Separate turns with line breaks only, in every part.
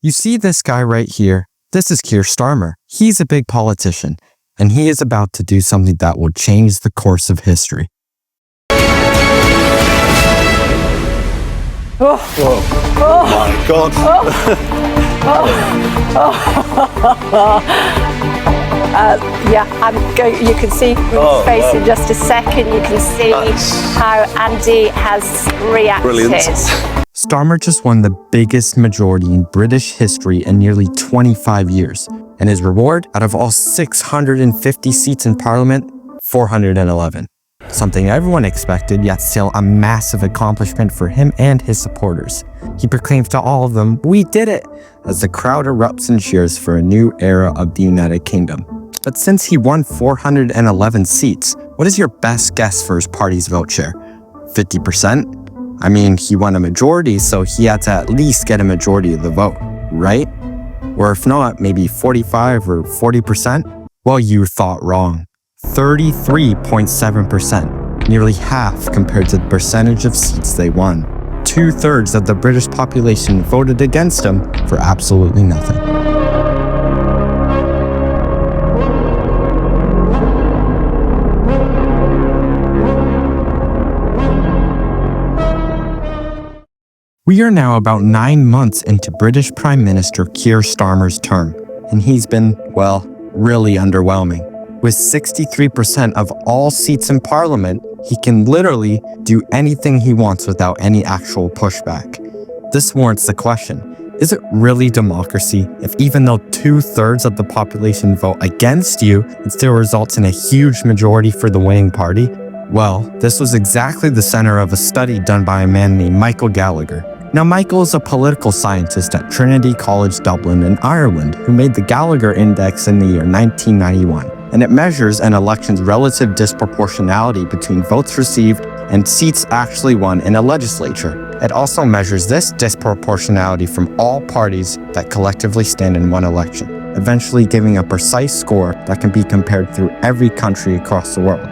You see this guy right here? This is Keir Starmer. He's a big politician, and he is about to do something that will change the course of history.
Oh my God.
You can see from his face in just a second, you can see how Andy has reacted.
Brilliant.
Starmer just won the biggest majority in British history in nearly 25 years, and his reward, out of all 650 seats in Parliament, 411. Something everyone expected, yet still a massive accomplishment for him and his supporters. He proclaims to all of them, "We did it!" as the crowd erupts and cheers for a new era of the United Kingdom. But since he won 411 seats, what is your best guess for his party's vote share? 50%? I mean, he won a majority, so he had to at least get a majority of the vote, right? Or if not, maybe 45 or 40%? Well, you thought wrong. 33.7%, nearly half compared to the percentage of seats they won. 2/3 of the British population voted against him for absolutely nothing. We are now about 9 months into British Prime Minister Keir Starmer's term, and he's been, well, really underwhelming. With 63% of all seats in Parliament, he can literally do anything he wants without any actual pushback. This warrants the question, is it really democracy if even though 2/3 of the population vote against you, it still results in a huge majority for the winning party? Well, this was exactly the center of a study done by a man named Michael Gallagher. Now, Michael is a political scientist at Trinity College Dublin in Ireland who made the Gallagher Index in the year 1991, and it measures an election's relative disproportionality between votes received and seats actually won in a legislature. It also measures this disproportionality from all parties that collectively stand in one election, eventually giving a precise score that can be compared through every country across the world.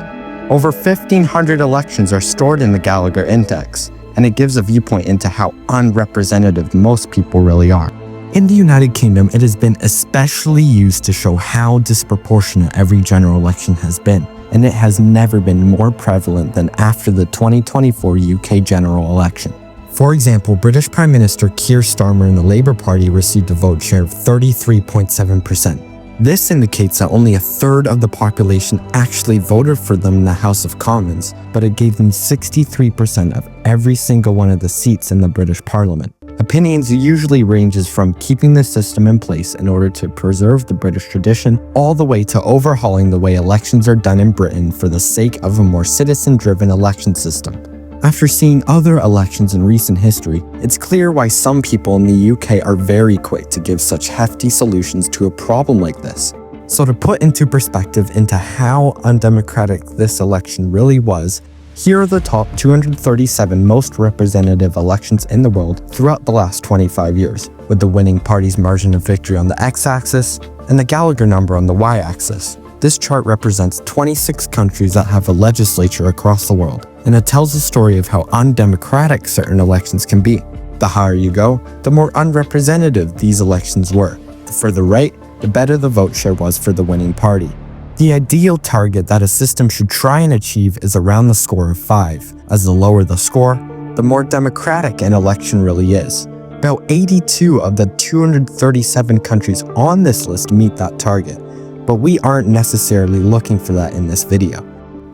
Over 1,500 elections are stored in the Gallagher Index, and it gives a viewpoint into how unrepresentative most people really are. In the United Kingdom, it has been especially used to show how disproportionate every general election has been, and it has never been more prevalent than after the 2024 UK general election. For example, British Prime Minister Keir Starmer and the Labour Party received a vote share of 33.7%. This indicates that only 1/3 of the population actually voted for them in the House of Commons, but it gave them 63% of every single one of the seats in the British Parliament. Opinions usually ranges from keeping the system in place in order to preserve the British tradition, all the way to overhauling the way elections are done in Britain for the sake of a more citizen-driven election system. After seeing other elections in recent history, it's clear why some people in the UK are very quick to give such hefty solutions to a problem like this. So to put into perspective into how undemocratic this election really was, here are the top 237 most representative elections in the world throughout the last 25 years, with the winning party's margin of victory on the x-axis and the Gallagher number on the y-axis. This chart represents 26 countries that have a legislature across the world, and it tells the story of how undemocratic certain elections can be. The higher you go, the more unrepresentative these elections were. The further right, the better the vote share was for the winning party. The ideal target that a system should try and achieve is around the score of 5, as the lower the score, the more democratic an election really is. About 82 of the 237 countries on this list meet that target, but we aren't necessarily looking for that in this video.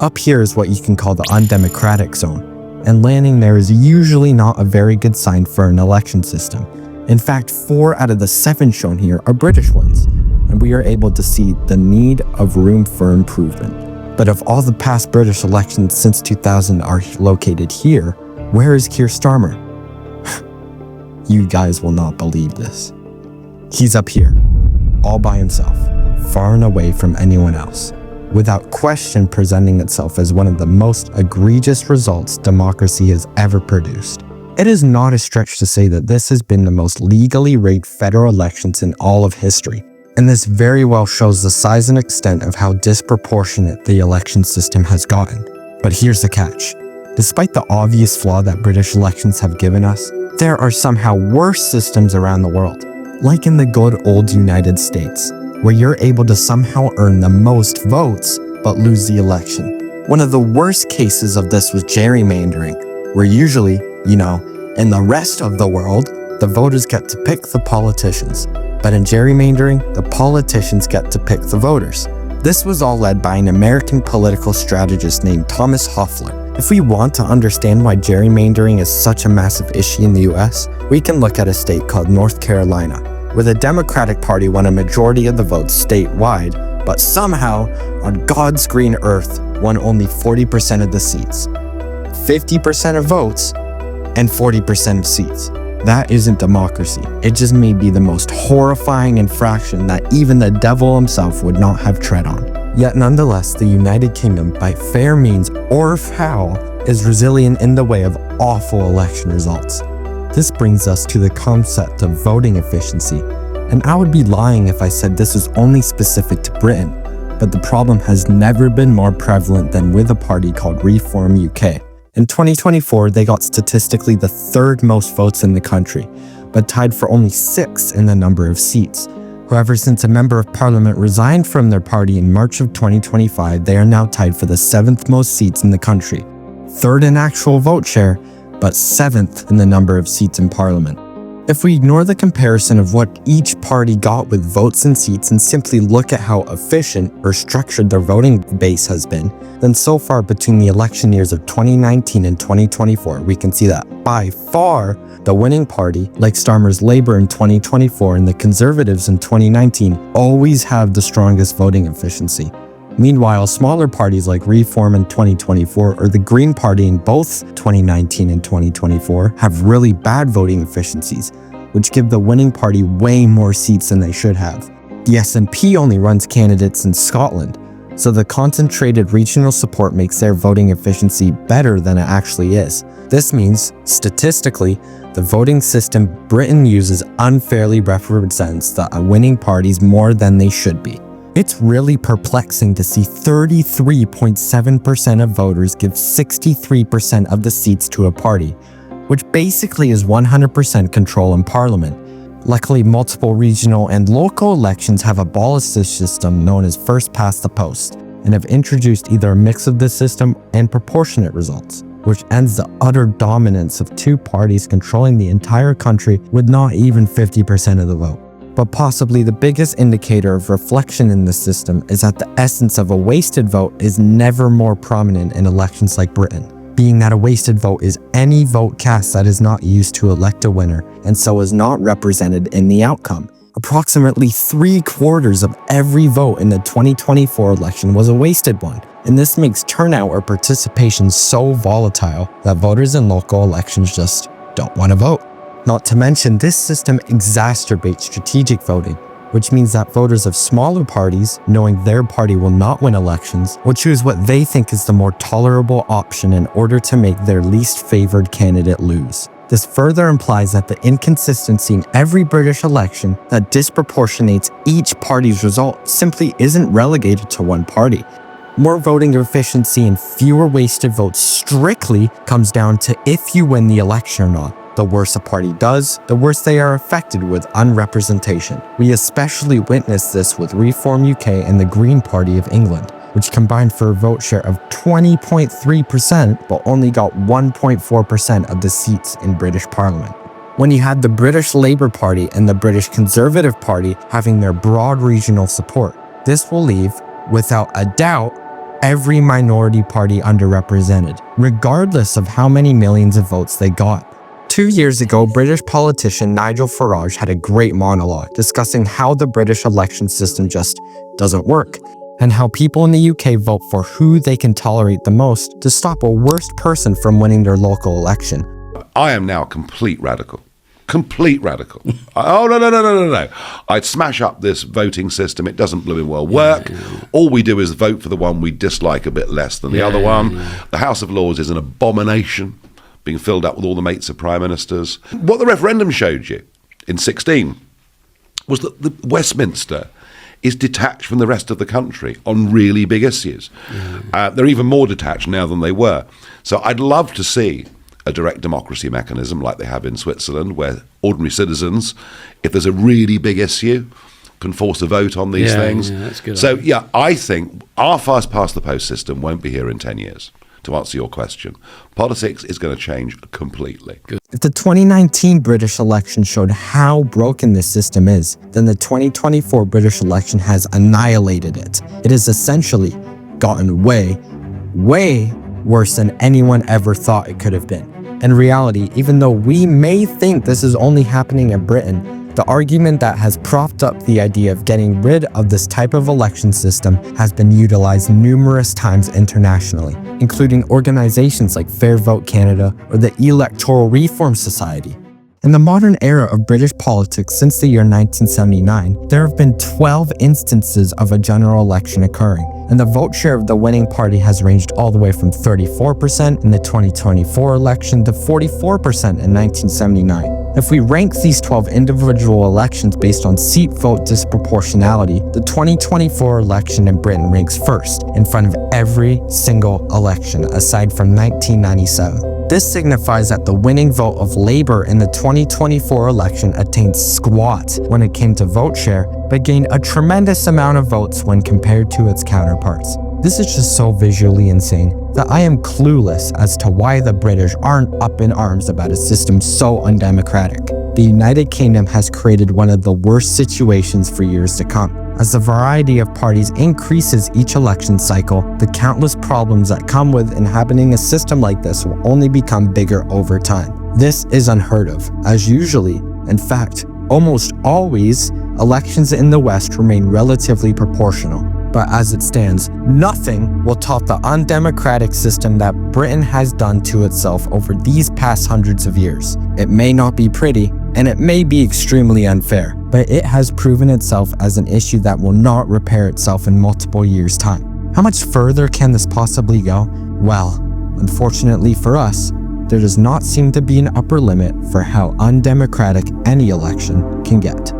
Up here is what you can call the undemocratic zone, and landing there is usually not a very good sign for an election system. In fact, 4 out of the 7 shown here are British ones, and we are able to see the need of room for improvement. But if all the past British elections since 2000 are located here, where is Keir Starmer? You guys will not believe this. He's up here, all by himself, far and away from anyone else, without question presenting itself as one of the most egregious results democracy has ever produced. It is not a stretch to say that this has been the most legally rigged federal elections in all of history, and this very well shows the size and extent of how disproportionate the election system has gotten. But here's the catch. Despite the obvious flaw that British elections have given us, there are somehow worse systems around the world. like in the good old United States, where you're able to somehow earn the most votes but lose the election. One of the worst cases of this was gerrymandering, where usually, in the rest of the world, the voters get to pick the politicians. But in gerrymandering, the politicians get to pick the voters. This was all led by an American political strategist named Thomas Hofeller. If we want to understand why gerrymandering is such a massive issue in the US, we can look at a state called North Carolina, where the Democratic Party won a majority of the votes statewide, but somehow, on God's green earth, won only 40% of the seats. 50% of votes and 40% of seats. That isn't democracy. It just may be the most horrifying infraction that even the devil himself would not have tread on. Yet nonetheless, the United Kingdom, by fair means or foul, is resilient in the way of awful election results. This brings us to the concept of voting efficiency, and I would be lying if I said this is only specific to Britain, but the problem has never been more prevalent than with a party called Reform UK. In 2024, they got statistically the third most votes in the country, but tied for only 6th in the number of seats. However, since a member of parliament resigned from their party in March of 2025, they are now tied for the 7th most seats in the country. 3rd in actual vote share, but 7th in the number of seats in parliament. If we ignore the comparison of what each party got with votes and seats and simply look at how efficient or structured their voting base has been, then so far between the election years of 2019 and 2024, we can see that by far the winning party, like Starmer's Labour in 2024 and the Conservatives in 2019, always have the strongest voting efficiency. Meanwhile, smaller parties like Reform in 2024 or the Green Party in both 2019 and 2024 have really bad voting efficiencies, which give the winning party way more seats than they should have. The SNP only runs candidates in Scotland, so the concentrated regional support makes their voting efficiency better than it actually is. This means, statistically, the voting system Britain uses unfairly represents the winning parties more than they should be. It's really perplexing to see 33.7% of voters give 63% of the seats to a party, which basically is 100% control in parliament. Luckily, multiple regional and local elections have abolished this system known as first past the post, and have introduced either a mix of this system and proportionate results, which ends the utter dominance of two parties controlling the entire country with not even 50% of the vote. But possibly the biggest indicator of reflection in the system is that the essence of a wasted vote is never more prominent in elections like Britain, being that a wasted vote is any vote cast that is not used to elect a winner and so is not represented in the outcome. Approximately 3/4 of every vote in the 2024 election was a wasted one, and this makes turnout or participation so volatile that voters in local elections just don't want to vote. Not to mention, this system exacerbates strategic voting, which means that voters of smaller parties, knowing their party will not win elections, will choose what they think is the more tolerable option in order to make their least favored candidate lose. This further implies that the inconsistency in every British election that disproportionates each party's result simply isn't relegated to one party. More voting efficiency and fewer wasted votes strictly comes down to if you win the election or not. The worse a party does, the worse they are affected with unrepresentation. We especially witnessed this with Reform UK and the Green Party of England, which combined for a vote share of 20.3% but only got 1.4% of the seats in British Parliament. When you had the British Labour Party and the British Conservative Party having their broad regional support, this will leave, without a doubt, every minority party underrepresented, regardless of how many millions of votes they got. 2 years ago, British politician Nigel Farage had a great monologue discussing how the British election system just doesn't work, and how people in the UK vote for who they can tolerate the most to stop a worst person from winning their local election.
I am now complete radical. Complete radical. Oh, no. I'd smash up this voting system. It doesn't blooming well work. All we do is vote for the one we dislike a bit less than the other one. The House of Lords is an abomination, being filled up with all the mates of prime ministers. What the referendum showed you in 16 was that the Westminster is detached from the rest of the country on really big issues. They're even more detached now than they were. So I'd love to see a direct democracy mechanism like they have in Switzerland, where ordinary citizens, if there's a really big issue, can force a vote on these things.
Yeah, that's good.
So, yeah, I think our fast past the post system won't be here in 10 years, to answer your question. Politics is going to change completely.
If the 2019 British election showed how broken this system is, then the 2024 British election has annihilated it. It has essentially gotten way, way worse than anyone ever thought it could have been. In reality, even though we may think this is only happening in Britain, the argument that has propped up the idea of getting rid of this type of election system has been utilized numerous times internationally, including organizations like Fair Vote Canada or the Electoral Reform Society. In the modern era of British politics since the year 1979, there have been 12 instances of a general election occurring, and the vote share of the winning party has ranged all the way from 34% in the 2024 election to 44% in 1979. If we rank these 12 individual elections based on seat vote disproportionality, the 2024 election in Britain ranks first in front of every single election aside from 1997. This signifies that the winning vote of Labour in the 2024 election attained squat when it came to vote share, but gained a tremendous amount of votes when compared to its counterparts. This is just so visually insane that I am clueless as to why the British aren't up in arms about a system so undemocratic. The United Kingdom has created one of the worst situations for years to come. As the variety of parties increases each election cycle, the countless problems that come with inhabiting a system like this will only become bigger over time. This is unheard of, as usually, in fact, almost always, elections in the West remain relatively proportional. But as it stands, nothing will top the undemocratic system that Britain has done to itself over these past hundreds of years. It may not be pretty, and it may be extremely unfair, but it has proven itself as an issue that will not repair itself in multiple years' time. How much further can this possibly go? Well, unfortunately for us, there does not seem to be an upper limit for how undemocratic any election can get.